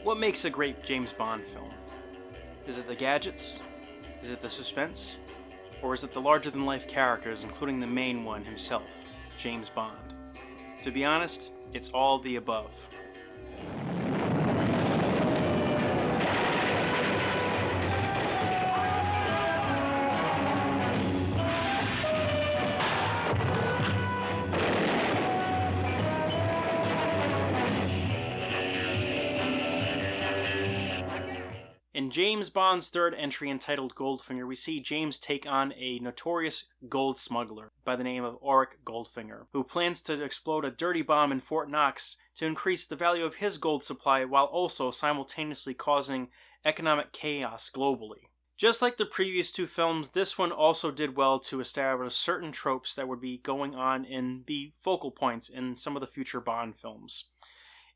What makes a great James Bond film? Is it the gadgets? Is it the suspense? Or is it the larger-than-life characters, including the main one himself, James Bond? To be honest, it's all the above. In James Bond's third entry entitled Goldfinger, we see James take on a notorious gold smuggler by the name of Auric Goldfinger, who plans to explode a dirty bomb in Fort Knox to increase the value of his gold supply while also simultaneously causing economic chaos globally. Just like the previous two films, this one also did well to establish certain tropes that would be going on and be focal points in some of the future Bond films.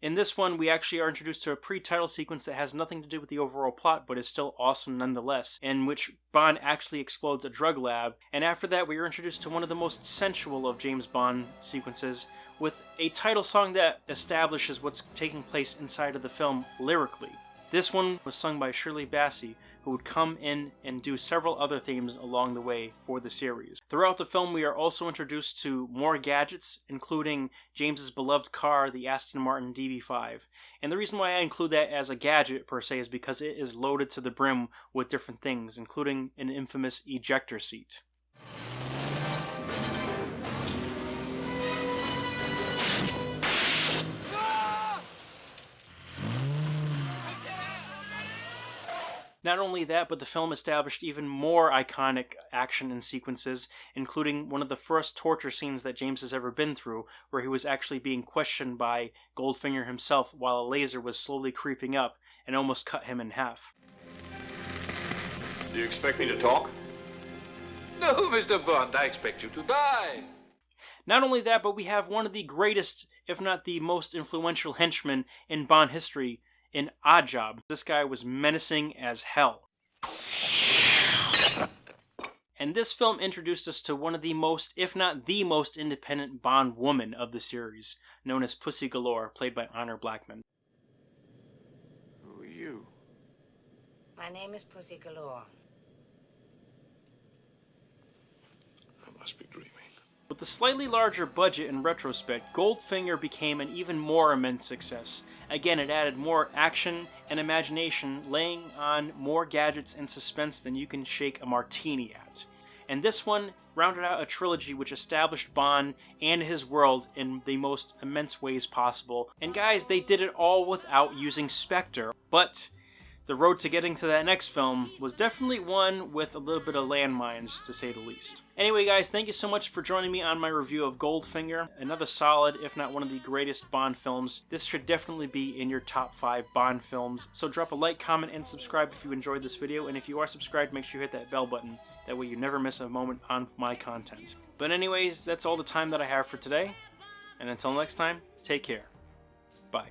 In this one, we actually are introduced to a pre-title sequence that has nothing to do with the overall plot, but is still awesome nonetheless, in which Bond actually explodes a drug lab, and after that we are introduced to one of the most sensual of James Bond sequences, with a title song that establishes what's taking place inside of the film lyrically. This one was sung by Shirley Bassey, who would come in and do several other themes along the way for the series. Throughout the film, we are also introduced to more gadgets, including James's beloved car, the Aston Martin DB5. And the reason why I include that as a gadget, per se, is because it is loaded to the brim with different things, including an infamous ejector seat. Not only that, but the film established even more iconic action and sequences, including one of the first torture scenes that James has ever been through, where he was actually being questioned by Goldfinger himself while a laser was slowly creeping up and almost cut him in half. Do you expect me to talk? No, Mr. Bond, I expect you to die. Not only that, but we have one of the greatest, if not the most influential henchmen in Bond history, in Oddjob. This guy was menacing as hell. And this film introduced us to one of the most, if not the most independent Bond woman of the series, known as Pussy Galore, played by Honor Blackman. Who are you? My name is Pussy Galore. I must be dreaming. With a slightly larger budget in retrospect, Goldfinger became an even more immense success. Again, it added more action and imagination, laying on more gadgets and suspense than you can shake a martini at. And this one rounded out a trilogy which established Bond and his world in the most immense ways possible. And guys, they did it all without using Spectre. But the road to getting to that next film was definitely one with a little bit of landmines, to say the least. Anyway guys, thank you so much for joining me on my review of Goldfinger. Another solid, if not one of the greatest Bond films. This should definitely be in your top 5 Bond films. So drop a like, comment, and subscribe if you enjoyed this video. And if you are subscribed, make sure you hit that bell button. That way you never miss a moment on my content. But anyways, that's all the time that I have for today. And until next time, take care. Bye.